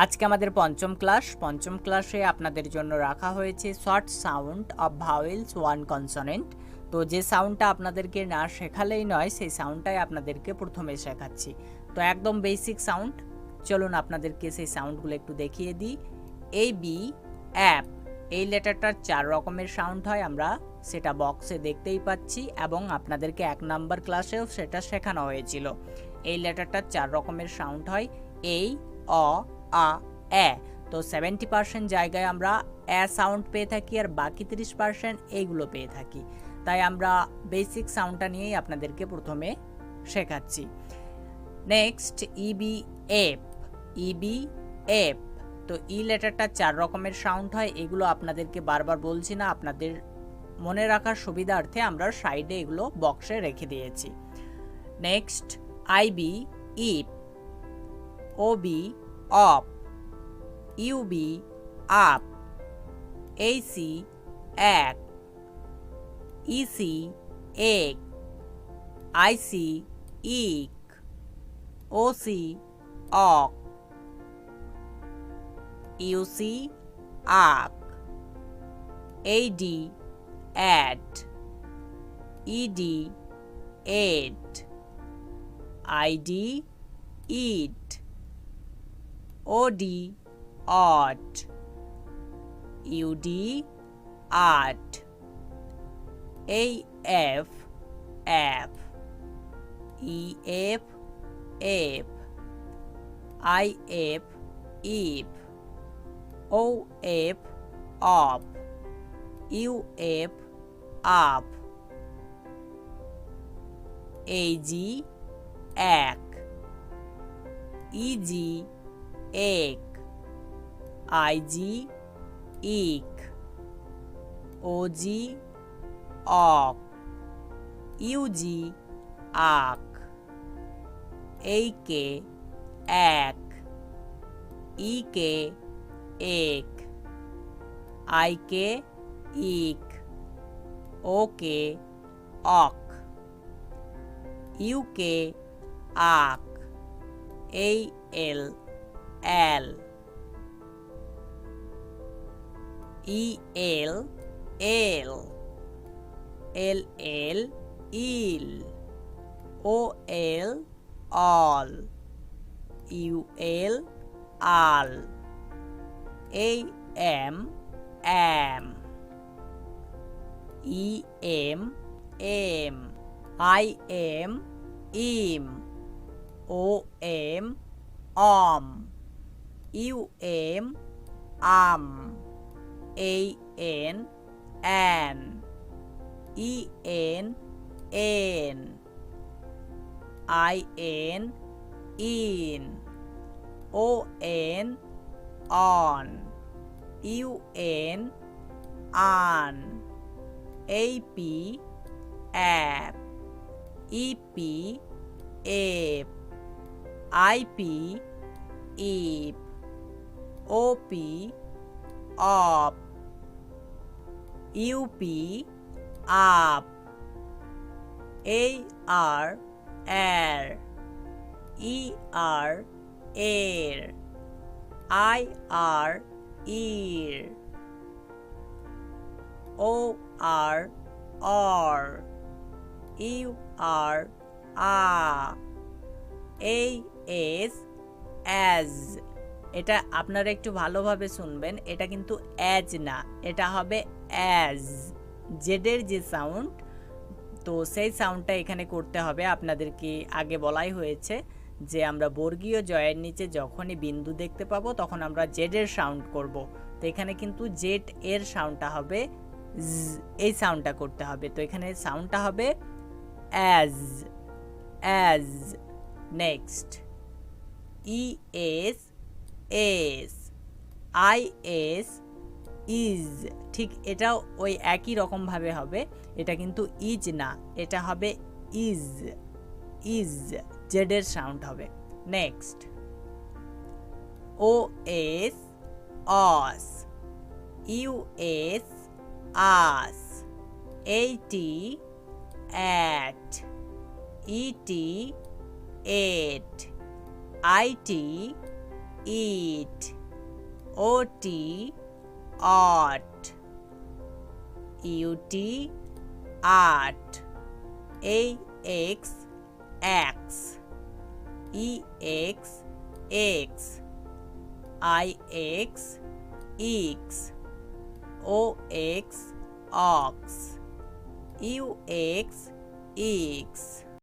আজকে আমাদের পঞ্চম ক্লাসে আপনাদের জন্য রাখা হয়েছে short sound of vowels one consonant. তো যে সাউন্ডটা আপনাদেরকে না শেখালেই নয়, সেই সাউন্ডটাই আপনাদেরকে প্রথমে শেখাচ্ছি। তো একদম বেসিক সাউন্ড, চলুন আপনাদেরকে সেই সাউন্ডগুলো একটু দেখিয়ে দিই। এ বি অ্যাপ, এই লেটারটার 4 রকমের সাউন্ড হয়, আমরা সেটা বক্সে দেখতেই পাচ্ছি এবং আপনাদেরকে 1 নাম্বার ক্লাসেও সেটা শেখানো হয়েছিল। এই লেটারটার 4 রকমের সাউন্ড হয়, এই, অ, আ, এ। তো 70% জায়গায় আমরা এ সাউন্ড পেয়ে থাকি আর বাকি 30% এইগুলো পেয়ে থাকি। তাই আমরা বেসিক সাউন্ডটা নিয়েই আপনাদেরকে প্রথমে শেখাচ্ছি। Next E B eb, E B eb. তো ই লেটারটা 4 রকমের সাউন্ড হয়, এগুলো আপনাদেরকে বারবার বলছি না, আপনাদের মনে রাখার সুবিধার্থে আমরা সাইডে এগুলো বক্সে রেখে দিয়েছি। Next I B ib, O B ob, U B ub, A C ac, E C ec, I C ic, O C oc, U C uc, A D ad, E D ed, I D id, O D od, U D ud, F af, E F ef, I F if, O F of, U F uf, A G ag, E G eg, I G ig, O G og, U G ug, A K এক, ইকে এক, আইকে ইক, ওকে অক, UK আক, এই এল এল, ই এল এল, এল এল ইল, ও এল all, you L ul, A M am, E M em, I M im, O M om, U M um, A N an, E N en, I N in, O N on, U N un, A P ap, E P ep, I P ip, O P op, U P up, এই আর এর, ই আর এর, I আর ইর, ও আর or, you আর আ, এই S as. এটা আপনারা একটু ভালোভাবে শুনবেন, এটা কিন্তু অ্যাজ না, এটা হবে অ্যাজ, জেডের যে সাউন্ড, তো সেই সাউন্ডটা এখানে করতে হবে। আপনাদেরকে আগে বলাই হয়েছে যে আমরা বর্গীয় জয়ের নিচে যখনই বিন্দু দেখতে পাবো তখন আমরা জেডের সাউন্ড করব। তো এখানে কিন্তু জেড এর সাউন্ডটা হবে জ, এই সাউন্ডটা করতে হবে। তো এখানে সাউন্ডটা হবে as, as. Next E S S, I S is, ঠিক এটাও ওই একই রকমভাবে হবে, এটা কিন্তু ইজ না, এটা হবে ইজ, ইজ, জেডের সাউন্ড হবে। নেক্সট ও এস অস, U S us, A T at, E T এট, I T eat, ot, ought, ut, art, ax, ax, ex, x, ix, x, ox, ox, ux, x,